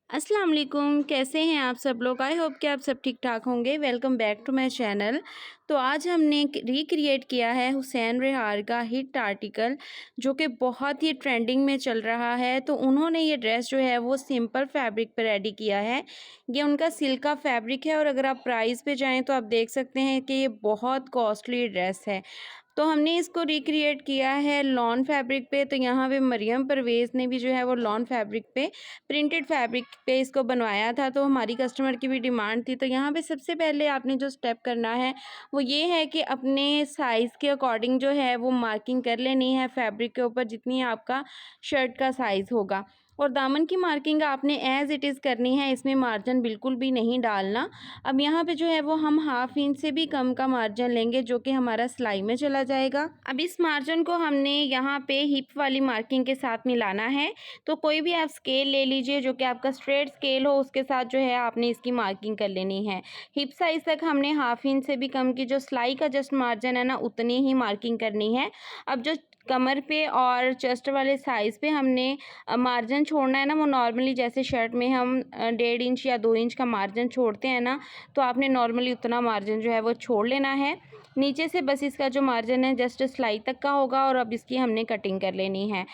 अस्सलाम वालेकुम, कैसे हैं आप सब लोग? आई होप कि आप सब ठीक-ठाक होंगे। Welcome back to my channel. तो आज हमने रिक्रिएट किया है हुसैन रेहार का हिट आर्टिकल, जो कि बहुत ही ट्रेंडिंग में चल रहा है। तो उन्होंने ये ड्रेस जो है वो सिंपल फैब्रिक पे रेडी किया है। ये उनका सिल्क का फैब्रिक है और अगर आप प्राइस पे जाएँ तो आप देख सकते हैं कि ये बहुत कॉस्टली ड्रेस है। तो हमने इसको रिक्रिएट किया है लॉन फैब्रिक पे। तो यहाँ पे मरियम परवेज़ ने भी जो है वो लॉन फैब्रिक पे प्रिंटेड फैब्रिक पे इसको बनवाया था। तो हमारी कस्टमर की भी डिमांड थी। तो यहाँ पे सबसे पहले आपने जो स्टेप करना है वो ये है कि अपने साइज़ के अकॉर्डिंग जो है वो मार्किंग कर लेनी है फैब्रिक के ऊपर, जितनी आपका शर्ट का साइज़ होगा। और दामन की मार्किंग आपने एज़ इट इज़ करनी है, इसमें मार्जिन बिल्कुल भी नहीं डालना। अब यहाँ पे जो है वो हम हाफ़ इंच से भी कम का मार्जिन लेंगे, जो कि हमारा सिलाई में चला जाएगा। अब इस मार्जिन को हमने यहाँ पे हिप वाली मार्किंग के साथ मिलाना है। तो कोई भी आप स्केल ले लीजिए जो कि आपका स्ट्रेट स्केल हो, उसके साथ जो है आपने इसकी मार्किंग कर लेनी है। हिप साइज़ तक हमने हाफ़ इंच से भी कम की जो सिलाई का जस्ट मार्जिन है ना, उतनी ही मार्किंग करनी है। अब जो कमर पे और चेस्ट वाले साइज़ पे हमने मार्जिन छोड़ना है ना, वो नॉर्मली जैसे शर्ट में हम 1.5 इंच या 2 इंच का मार्जिन छोड़ते हैं ना, तो आपने नॉर्मली उतना मार्जिन जो है वो छोड़ लेना है। नीचे से बस इसका जो मार्जिन है जस्ट सिलाई तक का होगा और अब इसकी हमने कटिंग कर लेनी है।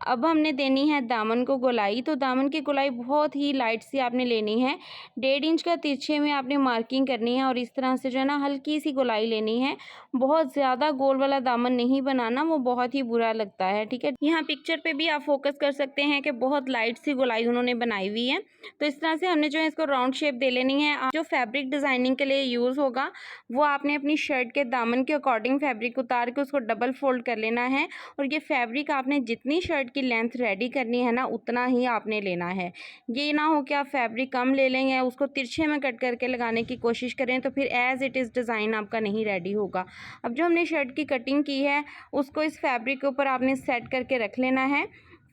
अब हमने देनी है दामन को गोलाई। तो दामन की गोलाई बहुत ही लाइट सी आपने लेनी है। 1.5 इंच का तिरछे में आपने मार्किंग करनी है और इस तरह से जो है ना हल्की सी गोलाई लेनी है। बहुत ज़्यादा गोल वाला दामन नहीं बनाना, वो बहुत ही बुरा लगता है, ठीक है। यहाँ पिक्चर पे भी आप फोकस कर सकते हैं कि बहुत लाइट सी गोलाई उन्होंने बनाई हुई है। तो इस तरह से हमने जो है इसको राउंड शेप दे लेनी है। जो फैब्रिक डिज़ाइनिंग के लिए यूज़ होगा वो आपने अपनी शर्ट के दामन के अकॉर्डिंग फैब्रिक उतार के उसको डबल फोल्ड कर लेना है। और ये फैब्रिक आपने जितनी शर्ट की लेंथ रेडी करनी है ना, उतना ही आपने लेना है। ये ना हो कि आप फैब्रिक कम ले लें या उसको तिरछे में कट करके लगाने की कोशिश करें, तो फिर एज़ इट इज़ डिज़ाइन आपका नहीं रेडी होगा। अब जो हमने शर्ट की कटिंग की है उसको इस फैब्रिक के ऊपर आपने सेट करके रख लेना है।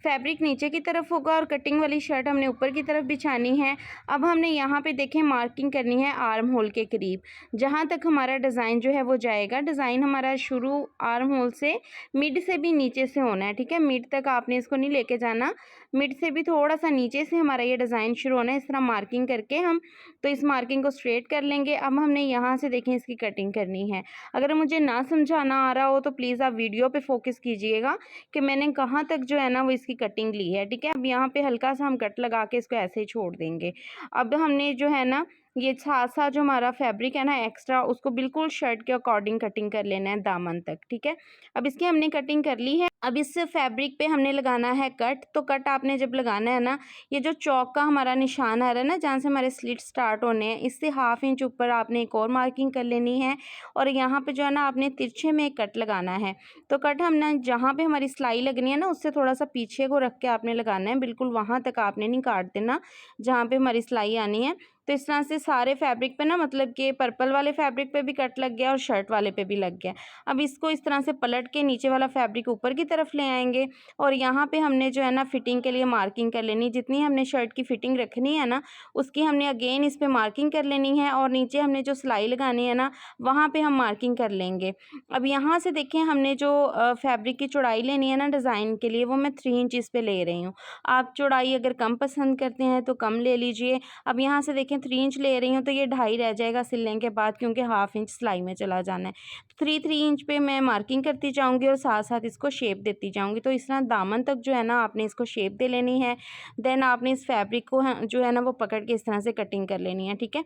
फैब्रिक नीचे की तरफ होगा और कटिंग वाली शर्ट हमने ऊपर की तरफ बिछानी है। अब हमने यहाँ पे देखें मार्किंग करनी है आर्म होल के करीब, जहाँ तक हमारा डिज़ाइन जो है वो जाएगा। डिज़ाइन हमारा शुरू आर्म होल से, मिड से भी नीचे से होना है, ठीक है। मिड तक आपने इसको नहीं लेके जाना, मिड से भी थोड़ा सा नीचे से हमारा ये डिज़ाइन शुरू होना है। इस तरह मार्किंग करके हम तो इस मार्किंग को स्ट्रेट कर लेंगे। अब हमने यहाँ से देखें इसकी कटिंग करनी है। अगर मुझे ना समझाना आ रहा हो तो प्लीज़ आप वीडियो पे फोकस कीजिएगा कि मैंने कहाँ तक जो है ना वो इसकी कटिंग ली है, ठीक है। अब यहाँ पे हल्का सा हम कट लगा के इसको ऐसे ही छोड़ देंगे। अब हमने जो है ना ये साथ-साथ जो हमारा फैब्रिक है ना एक्स्ट्रा, उसको बिल्कुल शर्ट के अकॉर्डिंग कटिंग कर लेना है दामन तक, ठीक है। अब इसकी हमने कटिंग कर ली है। अब इस फैब्रिक पे हमने लगाना है कट। तो कट आपने जब लगाना है ना, ये जो चौक का हमारा निशान आ रहा है ना, जहाँ से हमारे स्लिट स्टार्ट होने हैं, इससे हाफ इंच ऊपर आपने एक और मार्किंग कर लेनी है। और यहाँ पे जो है ना आपने तिरछे में एक कट लगाना है। तो कट हमने जहाँ पे हमारी सिलाई लगनी है ना, उससे थोड़ा सा पीछे को रख के आपने लगाना है, बिल्कुल वहाँ तक आपने नहीं काट देना जहाँ पे हमारी सिलाई आनी है। तो इस तरह से सारे फैब्रिक पे ना, मतलब कि पर्पल वाले फैब्रिक पे भी कट लग गया और शर्ट वाले पे भी लग गया। अब इसको इस तरह से पलट के नीचे वाला फैब्रिक ऊपर की तरफ ले आएंगे और यहाँ पे हमने जो है ना फिटिंग के लिए मार्किंग कर लेनी। जितनी हमने शर्ट की फिटिंग रखनी है ना, उसकी हमने अगेन इस पे मार्किंग कर लेनी है और नीचे हमने जो सिलाई लगानी है ना, वहाँ पे हम मार्किंग कर लेंगे। अब यहाँ से देखें हमने जो फैब्रिक की चौड़ाई लेनी है ना डिज़ाइन के लिए, वो मैं 3 इंच इस पे ले रही हूँ। आप चौड़ाई अगर कम पसंद करते हैं तो कम ले लीजिए। अब यहाँ से देखें 3 इंच ले रही हूँ तो ये 2.5 रह जाएगा सिलने के बाद, क्योंकि हाफ इंच सिलाई में चला जाना है। 3 इंच पे मैं मार्किंग करती जाऊँगी और साथ साथ इसको शेप देती जाऊँगी। तो इस तरह दामन तक जो है ना आपने इसको शेप दे लेनी है। देन आपने इस फैब्रिक को जो है ना वो पकड़ के इस तरह से कटिंग कर लेनी है, ठीक है।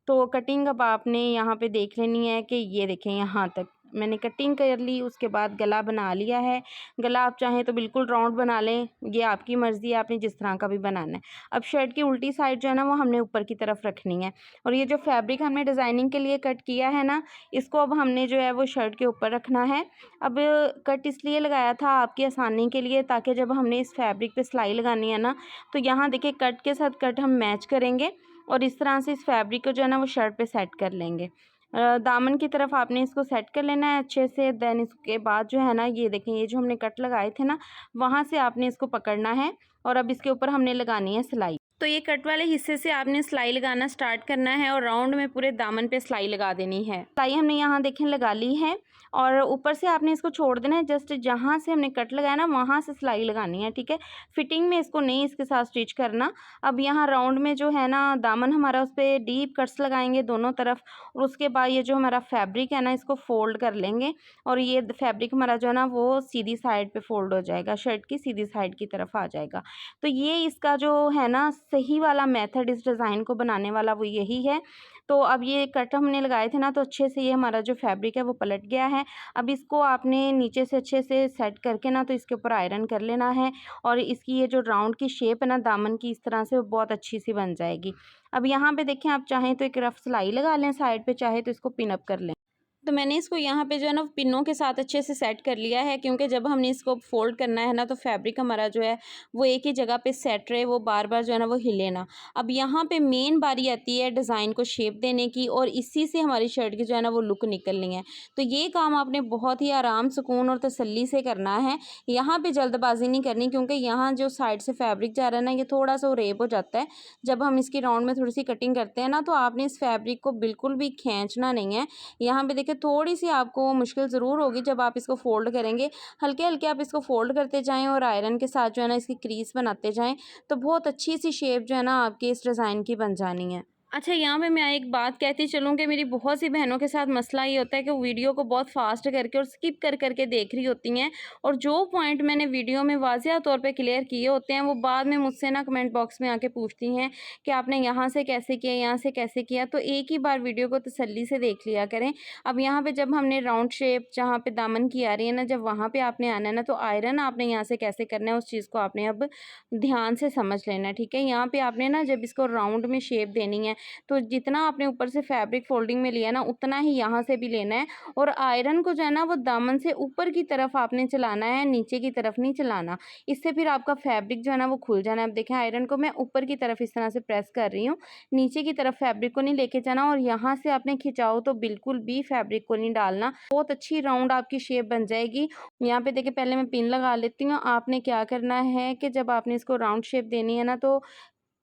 तो कटिंग अब आपने यहाँ पे देख लेनी है कि ये देखें यहाँ तक मैंने कटिंग कर ली। उसके बाद गला बना लिया है। गला आप चाहें तो बिल्कुल राउंड बना लें, ये आपकी मर्ज़ी है, आपने जिस तरह का भी बनाना है। अब शर्ट की उल्टी साइड जो है ना वो हमने ऊपर की तरफ रखनी है और ये जो फैब्रिक हमने डिज़ाइनिंग के लिए कट किया है ना, इसको अब हमने जो है वो शर्ट के ऊपर रखना है। अब कट इसलिए लगाया था आपकी आसानी के लिए, ताकि जब हमने इस फैब्रिक पे सिलाई लगानी है ना, तो यहाँ देखिए कट के साथ कट हम मैच करेंगे और इस तरह से इस फैब्रिक को जो है ना वो शर्ट पे सेट कर लेंगे। दामन की तरफ आपने इसको सेट कर लेना है अच्छे से। देन इसके बाद जो है ना ये देखें, ये जो हमने कट लगाए थे ना, वहाँ से आपने इसको पकड़ना है और अब इसके ऊपर हमने लगानी है सिलाई। तो ये कट वाले हिस्से से आपने सिलाई लगाना स्टार्ट करना है और राउंड में पूरे दामन पे सिलाई लगा देनी है। सिलाई हमने यहाँ देखें लगा ली है और ऊपर से आपने इसको छोड़ देना है। जस्ट जहाँ से हमने कट लगाया ना वहाँ से सिलाई लगानी है, ठीक है। फिटिंग में इसको नहीं इसके साथ स्टिच करना। अब यहाँ राउंड में जो है ना दामन हमारा, उस पर डीप कट्स लगाएंगे दोनों तरफ और उसके बाद ये जो हमारा फैब्रिक है ना इसको फोल्ड कर लेंगे और ये फैब्रिक हमारा जो है ना वो सीधी साइड पे फोल्ड हो जाएगा, शर्ट की सीधी साइड की तरफ आ जाएगा। तो ये इसका जो है ना सही वाला मेथड इस डिज़ाइन को बनाने वाला वो यही है। तो अब ये कट हमने लगाए थे ना तो अच्छे से ये हमारा जो फैब्रिक है वो पलट गया है। अब इसको आपने नीचे से अच्छे से सेट करके ना तो इसके ऊपर आयरन कर लेना है और इसकी ये जो राउंड की शेप है ना दामन की, इस तरह से वो बहुत अच्छी सी बन जाएगी। अब यहाँ पे देखें, आप चाहें तो एक रफ सिलाई लगा लें साइड पे, चाहे तो इसको पिन अप कर लें। तो मैंने इसको यहाँ पे जो है ना पिनों के साथ अच्छे से सेट कर लिया है, क्योंकि जब हमने इसको फोल्ड करना है ना तो फैब्रिक हमारा जो है वो एक ही जगह पे सेट रहे, वो बार बार जो है ना वो हिले ना। अब यहाँ पे मेन बारी आती है डिज़ाइन को शेप देने की और इसी से हमारी शर्ट की जो है ना वो लुक निकलनी है। तो ये काम आपने बहुत ही आराम, सुकून और तसल्ली से करना है। यहाँ पे जल्दबाजी नहीं करनी, क्योंकि यहाँ जो साइड से फैब्रिक जा रहा है ना ये थोड़ा सा रेप हो जाता है। जब हम इसकी राउंड में थोड़ी सी कटिंग करते हैं ना तो आपने इस फैब्रिक को बिल्कुल भी खींचना नहीं है। यहाँ पे देखिए थोड़ी सी आपको मुश्किल ज़रूर होगी जब आप इसको फ़ोल्ड करेंगे। हल्के-हल्के आप इसको फ़ोल्ड करते जाएँ और आयरन के साथ जो है ना इसकी क्रीज़ बनाते जाएँ, तो बहुत अच्छी सी शेप जो है ना आपकी इस डिज़ाइन की बन जानी है। अच्छा, यहाँ पे मैं एक बात कहती चलूँ कि मेरी बहुत सी बहनों के साथ मसला ये होता है कि वो वीडियो को बहुत फ़ास्ट करके और स्किप कर कर के देख रही होती हैं और जो पॉइंट मैंने वीडियो में वाज़िया तौर पे क्लियर किए होते हैं वो बाद में मुझसे ना कमेंट बॉक्स में आके पूछती हैं कि आपने यहाँ से कैसे किया, यहाँ से कैसे किया। तो एक ही बार वीडियो को तसल्ली से देख लिया करें। अब यहाँ पे जब हमने राउंड शेप जहाँ पे दामन की आ रही है ना, जब वहाँ पे आपने आना है ना तो आयरन आपने यहाँ से कैसे करना है उस चीज़ को आपने अब ध्यान से समझ लेना है, ठीक है। यहाँ पे आपने ना जब इसको राउंड में शेप देनी है तो जितना आपने ऊपर से फैब्रिक फोल्डिंग में लिया ना उतना ही यहाँ से भी लेना है और आयरन को जो है ना वो दामन से ऊपर की तरफ आपने चलाना है, नीचे की तरफ नहीं चलाना। इससे फिर आपका फैब्रिक जो है ना वो खुल जाना है। अब देखें, आयरन को मैं ऊपर की तरफ इस तरह से प्रेस कर रही हूँ, नीचे की तरफ फैब्रिक को नहीं लेके जाना और यहाँ से आपने खिंचाओ तो बिल्कुल भी फैब्रिक को नहीं डालना। बहुत अच्छी राउंड आपकी शेप बन जाएगी। यहाँ पे देखिए पहले मैं पिन लगा लेती हूँ। आपने क्या करना है कि जब आपने इसको राउंड शेप देनी है ना तो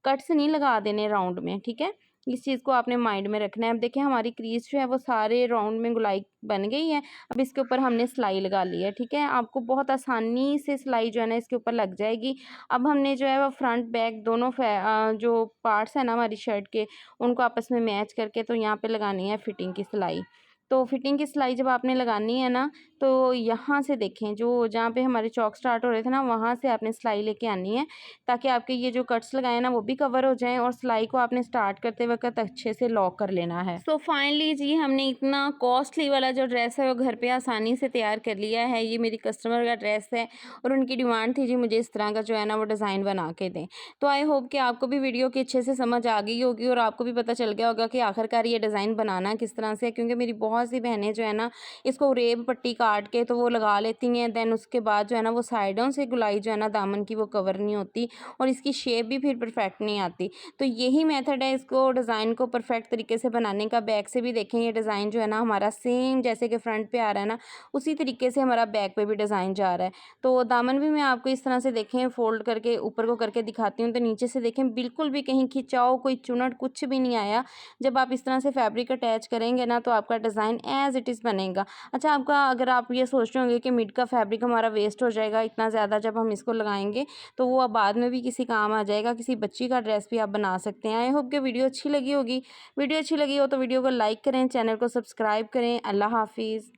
कट्स नहीं लगा देने राउंड में, ठीक है। इस चीज़ को आपने माइंड में रखना है। अब देखिए हमारी क्रीज जो है वो सारे राउंड में गोलाई बन गई है। अब इसके ऊपर हमने सिलाई लगा ली है, ठीक है। आपको बहुत आसानी से सिलाई जो है ना इसके ऊपर लग जाएगी। अब हमने जो है वो फ्रंट बैक दोनों जो पार्ट्स हैं ना हमारी शर्ट के, उनको आपस में मैच करके तो यहाँ पे लगानी है फिटिंग की सिलाई। तो फिटिंग की सिलाई जब आपने लगानी है ना तो यहाँ से देखें, जो जहाँ पे हमारे चौक स्टार्ट हो रहे थे ना वहाँ से आपने सिलाई लेके आनी है, ताकि आपके ये जो कट्स लगाए ना वो भी कवर हो जाएं और सिलाई को आपने स्टार्ट करते वक्त अच्छे से लॉक कर लेना है। सो फाइनली जी हमने इतना कॉस्टली वाला जो ड्रेस है वो घर पे आसानी से तैयार कर लिया है। ये मेरी कस्टमर का ड्रेस है और उनकी डिमांड थी जी मुझे इस तरह का जो है ना वो डिज़ाइन बना के दें। तो आई होप कि आपको भी वीडियो की अच्छे से समझ आ गई होगी और आपको भी पता चल गया होगा कि आखिरकार ये डिज़ाइन बनाना किस तरह से है, क्योंकि मेरी बहुत सी बहनें जो है ना इसको रेब पट्टी काट के तो वो लगा लेती हैं, देन उसके बाद जो है ना वो साइडों से गुलाई जो है ना दामन की वो कवर नहीं होती और इसकी शेप भी फिर परफेक्ट नहीं आती। तो यही मेथड है इसको डिज़ाइन को परफेक्ट तरीके से बनाने का। बैक से भी देखें ये डिज़ाइन जो है ना हमारा सेम जैसे कि फ्रंट पे आ रहा है ना उसी तरीके से हमारा बैक पे भी डिज़ाइन जा रहा है। तो दामन भी मैं आपको इस तरह से देखें फोल्ड करके ऊपर को करके दिखाती हूँ, तो नीचे से देखें बिल्कुल भी कहीं खिंचाव कोई चुनट कुछ भी नहीं आया। जब आप इस तरह से फैब्रिक अटैच करेंगे ना तो आपका डिज़ाइन एज़ इट इज़ बनेगा। अच्छा, आपका अगर आप ये सोच रहे होंगे कि मिड का फैब्रिक हमारा वेस्ट हो जाएगा इतना ज़्यादा जब हम इसको लगाएंगे, तो वो अब बाद में भी किसी काम आ जाएगा, किसी बच्ची का ड्रेस भी आप बना सकते हैं। आई होप कि वीडियो अच्छी लगी होगी। वीडियो अच्छी लगी हो तो वीडियो को लाइक करें, चैनल को सब्सक्राइब करें। अल्लाह हाफिज़।